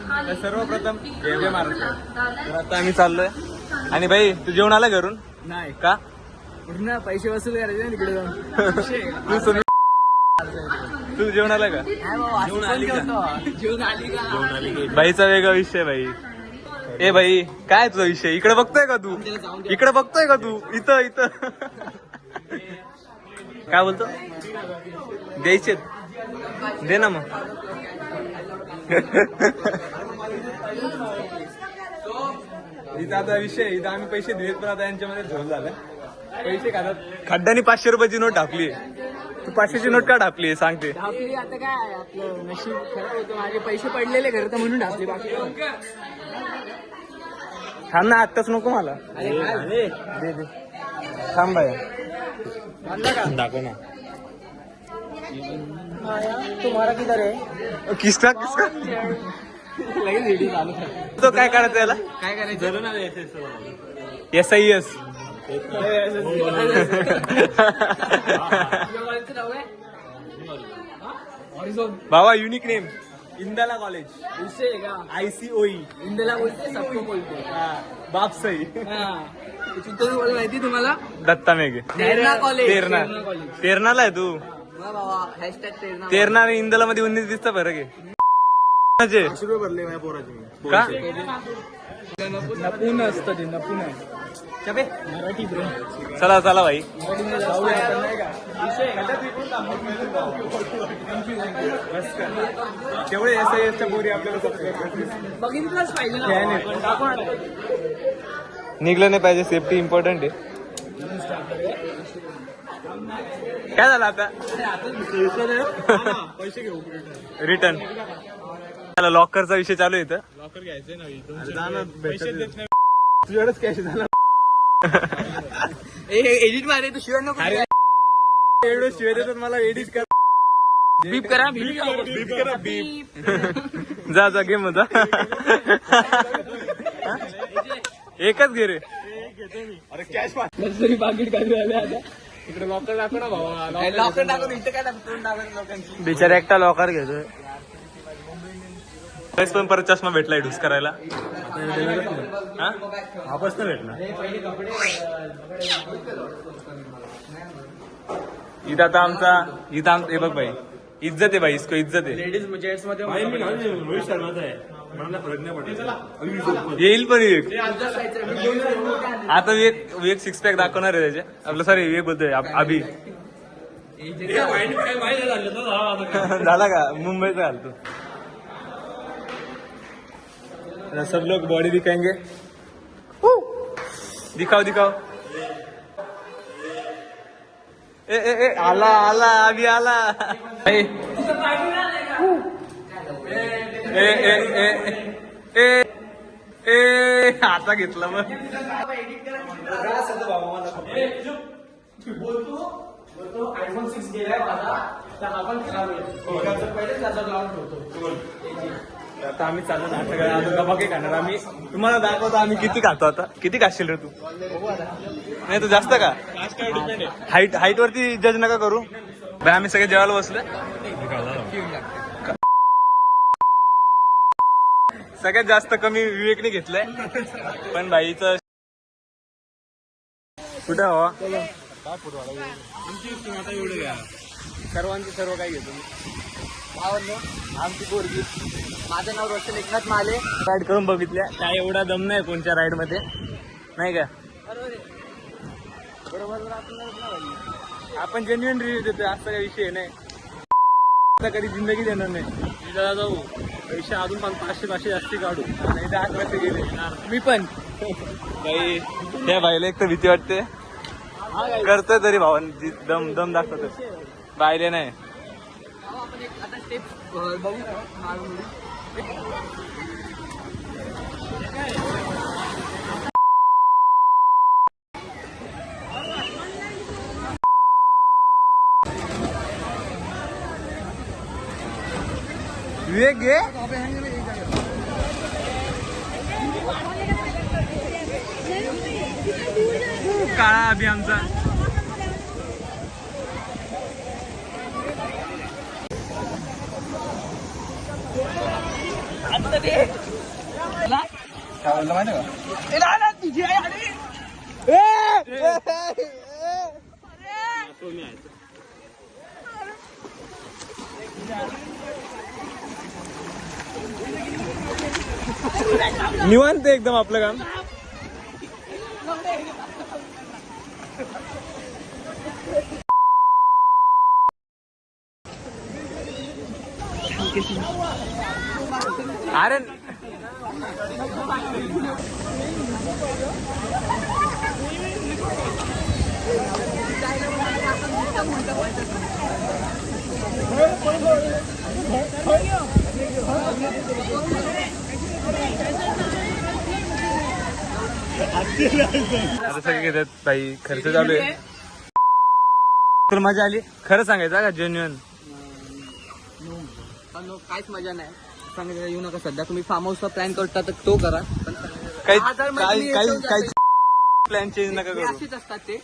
सर्वप्रथम जय जय महाराष्ट्र. तर आता आम्ही चाललोय. आणि भाई तू जेवण आला घरून? नाही का? पूर्ण पैसे वसूल करायचे ना तिकडे जाऊन. तू जेवण आला का? जेवण आली का? बाईचा वेगळा विषय भाई. ए भाई काय तुझा विषय? इकडे बघतोय का तू? इकडे बघतोय का तू? इथं इथं काय बोलतो? द्यायचे दे ना मग. इथं आता विषय इथं आम्ही पैसे दिलेत पण आता यांच्यामध्ये झोल झालं. पैसे खातात खड्ड्यानी 500 रुपयाची नोट ढापली. तू 500ची नोट का ढापली सांगते? ढापली आता काय आपलं नशीब खराब होतं. माझे पैसे पडलेले घरात म्हणून ढापली. बाकी थांब ना आत्ताच नको मला. दे दे थांब बाय दाखव ना. तुम्हाला किधर आहे? किसका किसका लगेच व्हिडिओ चालू. तो काय करायचं याला? काय करायचं? SIS बाबा युनिक नेम. इंदाला कॉलेज विषय का? ICOE इंदला बोलते सबको बोलते. बाप सही. चित्तूर बोल माहिती तुम्हाला? दत्ता मेघे. तेरणा कॉलेज. तेरणा कॉलेज. तेरणाला आहे तू. वा बाबा हॅशटॅग तेरणा. तेरणा आणि इंदला मध्ये 19 दिसता फरक आहे. भरले माझ्या पोराचे. का? नपून असतं ते नपून आहे. मराठी ब्रो. चला चला भाई. तेवढे SISच्या पोरी आपल्याला बघितलंच पाहिजे ना. निघलं नाही पाहिजे. सेफ्टी इम्पॉर्टंट आहे. काय झालं आता? पैसे घेऊ रिटर्न लॉकरचा विषय चालू आहे इथं. लॉकर घ्यायचंय ना. तुझ्याकडेच कॅश झाला. एडिट मारे तू शिवाय नको. एवढं शिवाय देतात मला. एडिट कर. बीप करा. बीप करा बीप. जा जा गेम जा. एकच घे रे. अरे कॅश तरी पाकिट काढून आले आता. इकडे लॉकर टाकू ना भावा. लॉकर टाकून इथं काय टाकून लोकांची. बिचारा एकटा लॉकर घेतोय. पण परत चष्मा भेटलाय ढुस करायला. वापस नाही भेटणार. इथं आता आमचा हे बघ भाई इज्जत आहे भाई. इसको इज्जत आहे. लेडीज जेंट्स मध्ये रोहित शर्माचा आहे. मला फरक नाही पडत. येईल पण एक. आता एक 6 पॅक दाखवणार आहे त्याचे. आपलं सॉरी एक बोलतोय अभि. झाला का? मुंबईचा घालतो. सब लोग बॉडी दिखाएंगे. दिखाओ दिखाओ. ए आला आला अभी आला. ए आता घेतला मग. आयफोन 6 गेलाय माझा. तर आपण खराब आहे. पहिलेच त्याचा लावून ठेवतो. आता आम्ही चाललो ना सगळं. अजून गबाके खाणार आम्ही. तुम्हाला दाखवतो आम्ही किती खातो आता. किती खाशील रे तू? नाही तू जास्त का? हाईट वरती जज नका करू भाई. आम्ही सगळे जेवायला बसलोय. सगळ्यात जास्त कमी विवेकने घेतलंय. पण भाईचं कुठं हवा सर्वांची सर्व काय घेतो मी. आमची पोरगी. माझं नाव रोशन एकनाथ माले. राईड करून बघितल्या. काय एवढा दम नाही कोणत्या राईड मध्ये नाही का? बरोबर. आपण जेन्युइन रिव्ह्यू देतोय. असा काही विषय नाही. कधी जिंदगी देणार नाही. तिला जाऊ पैसे अजून पण 500 जास्ती काढू. नाही 10 पैसे गेले मी पण भाई. त्या भाईला एक तर भीती वाटते. करतोय तरी भावान दम दम दाखवतोय. बायले नाही. आपण एक आता स्टेप बघू. विवेक घे. काळा अभि आमचा. आता ते काय बोलला माहिती का तुझी आई आली. निवांत एकदम आपलं काम. अरे आता सगळे घेतात बाई, खर्च चालू आहे. तर मजा आली खरं सांगायचं का जेन्युअन? काहीच मजा नाही. सांगायला येऊ नका सध्या. तुम्ही फार्म हाऊसचा प्लॅन करता तर तो करा. काही प्लॅन चेंज नका करू. असेच असतात ते.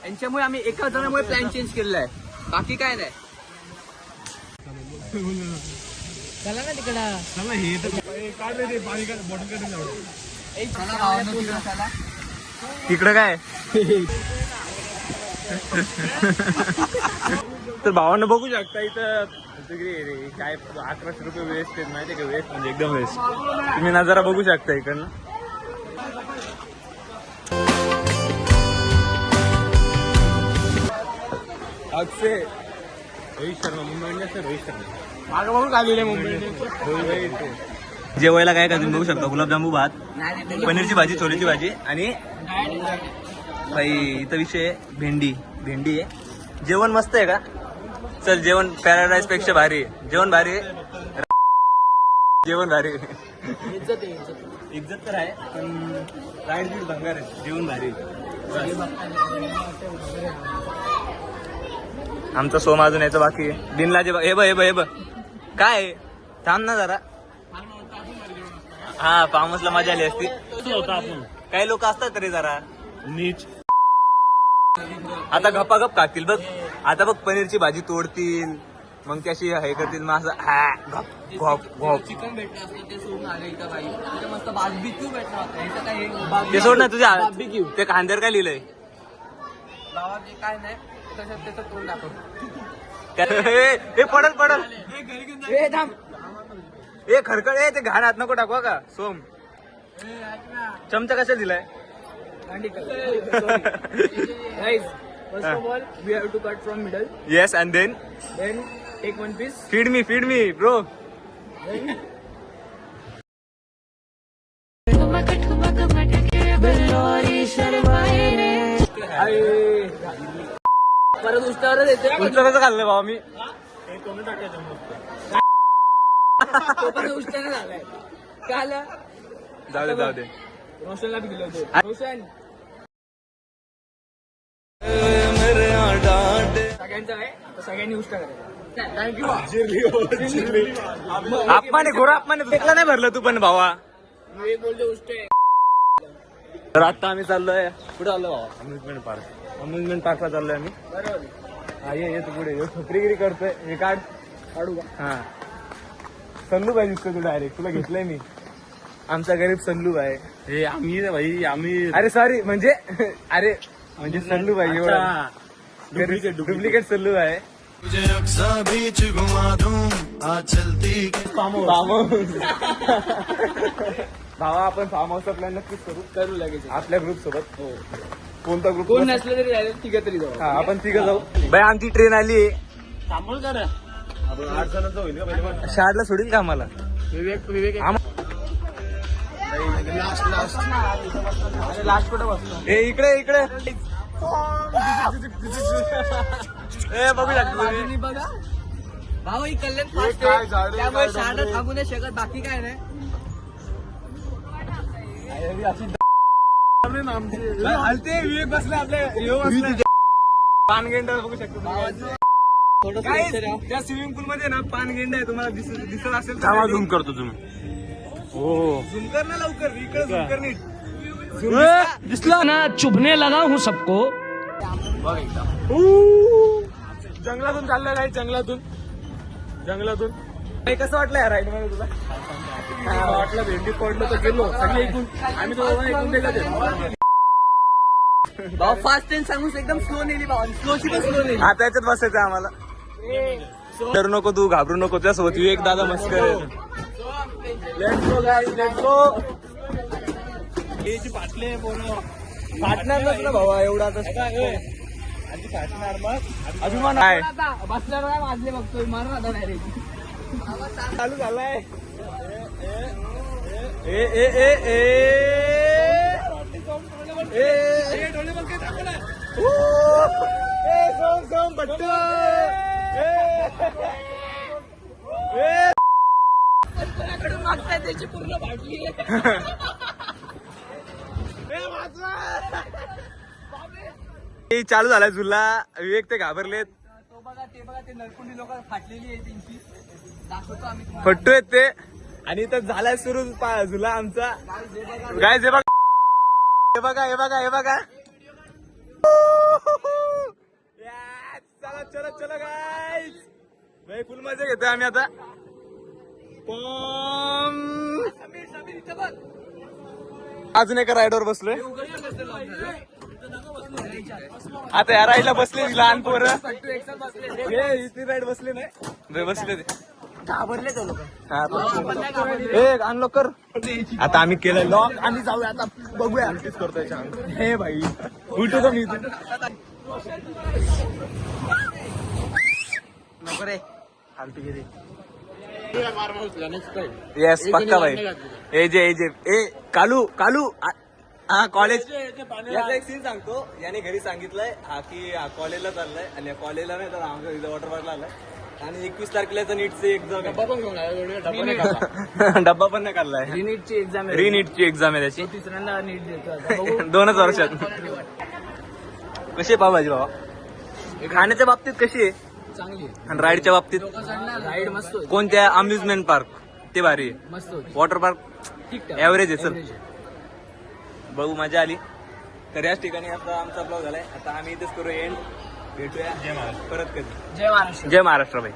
यांच्यामुळे आम्ही एका जणामुळे प्लॅन चेंज केलेला आहे, बाकी काय नाही. चला ना तिकडं. तिकडं काय तर भावांना बघू शकता इथं काय 1100 रुपये वेस्ट आहेत माहिती का? वेस्ट म्हणजे एकदम वेस्ट. तुम्ही नजारा बघू शकता इकडनं. अक्षय रोहित शर्मा, मुंबई इंडियन्स. रोहित शर्मा मागं बघून आलेले मुंबई इंडियन्स. जेवायला काय का तुम्ही बघू शकता, गुलाबजामू, भात, पनीरची भाजी, छोलेची भाजी आणि भाई इथं विषय भेंडी. भेंडी आहे. जेवण मस्त आहे का? चल जेवण पॅराडाईज पेक्षा भारी आहे. जेवण भारी आहे. जेवण भारी आहे. इज्जत तर आहे पण राईड बीड भंगार आहे. जेवण भारी आहे. आमचा सोम अजून यायचं बाकी आहे. बिनलाजे हे बघ काय आहे? थांब ना जरा. हा फार्म हाऊसला मजा आली असती. काही लोक असतात तरी जरा नीच. आता गपागप खातील बघ. आता बघ पनीरची भाजी तोडतील, मग त्याशी हे करतील, मग असं चिकन भेटलं असतं ते सोडून आले इथं काही. तिथे मस्त बार्बीक्यू भेटला होता. इथं काय ते सोड ना तुझ्या बार्बीक्यू. ते खांद्यावर काय लिहिलंय? गावात जे काय नाही तसं त्याचं तोंड दाखवतो. हे पडल ए थांब. ए खरकड. ए ते घाण हात नको टाकवा का सोम. चमचा कशा दिलाय? Guys, first of all, we have to cut from middle. Yes and then Then take one piece. Feed me bro. परत उष्टावरच येते. तुमचं कसं खाल्लंय बाबा मी? तो पण उष्टाने झालाय. काय आलं? जाऊ दे. रोशनला बी दिलं होतं. रोशन सगळ्यांचं आहे तर सगळ्यांनी उष्टा करायचा. थँक्यू. अपमाने घोर अपमाने देखला नाही भरलं तू पण भावा. मी एक बोलतो उष्टे. तर आता आम्ही चाललोय कुठे आलो भावा? अम्युजमेंट पार्कला चाललोय आम्ही. बरोबर. हा ये तू पुढे छत्रीगिरी करतोय. हे काढू का? हा सल्लू भाई दिसतोय तू डायरेक्ट. तुला घेतलंय मी. आमचा गरीब सल्लू भाई. हे आम्ही अरे सॉरी म्हणजे म्हणजे सल्लू भाई एवढा डुप्लिकेट सल्लू आहे. तुझे अक्सा बीच घुमा दूं आज चलती भावा आपण फार्म हाऊसचा प्लॅन नक्कीच करू लगेच आपल्या ग्रुप सोबत. हो कोणता ग्रुप? कोण नसलं तरी जायला तिघ तरी जाऊ. हा आपण तिघं जाऊ. बाई आमची ट्रेन आली. थांबून करा. 8 जणांचं होईल का पहिले? शाळेला सोडील का आम्हाला? विवेक लास्ट कुठं बसतो? ए इकडे ए बघू शकतो बाजूनी बघा भाऊ ही कल्याण फास्ट आहे त्यामुळे शाळा थांबू नाही शकत. बाकी काय नाही. विवेक बसले आपल्या पानगेंडा बघू शकतो. त्या स्विमिंग पूल मध्ये ना पानगेंडा आहे. तुम्हाला दिसत असेल तर झूम करतो तुम्ही. हो झूम कर ना लवकर. इकडे झूम कर नीट. दिसला ना चुभने लगा हूँ सबको. जंगलातून चाललं काय? जंगलातून कसं वाटलं या राईड मध्ये तुला? वाटलं भेंडी पडलं तर गेलो सगळे ऐकून आम्ही तो ऐकून दिलं भाऊ फास्ट ट्रेन सांगून एकदम स्लो नेली भाऊ स्लोची पण स्लो नेली. हा त्याच्यात बसायचं आम्हाला. डरू नको तू, घाबरू नको, त्यासोबत एक दादा मस्त करेल. Let's go guys let's go. फाटणार नसलं भावा एवढा अभिमान आहे. बसल्यावर काय वाजले बघतोय मारून आता डायरेक्ट. चालू झालाय. ए ए ए ए ए ओ! ए सोम सोम भट्टू. ए मागताय त्याची पूर्ण फाटली. ए, चालू झालाय झुला. विवेक ते घाबरलेत. तो बघा ते नरकुंडी लोक फाटलेली आहे त्यांची दाखवतो आम्ही तुम्हाला. फट्टू आहेत ते. आणि इथं झालाय सुरू झुला आमचा. गाय हे बघा हे बघा हे बघा हे बघा. Yes! चला चला चला गाईज. भाई फुल मजा घेतोय आम्ही आता. अजून एका राईडवर बसलोय. आता या राईडला बसले लहान पोरं. इथे राईड बसले नाही बसले ते घाबरले तो लोक. अनलॉक कर. आता आम्ही केलं लॉक. आम्ही जाऊया आता बघूया. करतोय हे भाई उलटू का मी नको रे. येस पक्का भाई. एजे ए कालू कालू हा कॉलेज. याचा एक सीन सांगतो. याने घरी सांगितलंय हा की हा कॉलेजला चाललाय आणि कॉलेजला नाही तर आमच्या इथं वॉटर पार्कला आलाय. आणि 21 तारखेला नीटचे एक्झाम. डब्बा पण नाही काढलाय. नीटची एक्झाम आहे. रीनीटची एक्झाम आहे त्याची. तिसऱ्यांदा नीट देतो आता. बघू. 2च वर्षात. कशी आहे पावभाजी बाबा? खाण्याच्या बाबतीत कशी आहे? चांगली आहे. आणि राईडच्या बाबतीत राईड मस्त होती. कोणत्या अम्युजमेंट पार्क ते भारी आहे. मस्त होती. वॉटर पार्क ठीक ॲव्हरेज आहे. चल बघू मजा आली. तर याच ठिकाणी आता आमचा ब्लॉग झालाय. आता आम्ही इथेच करू एंड. भेटूया परत कधी. जय महाराष्ट्र. जय महाराष्ट्र भाई.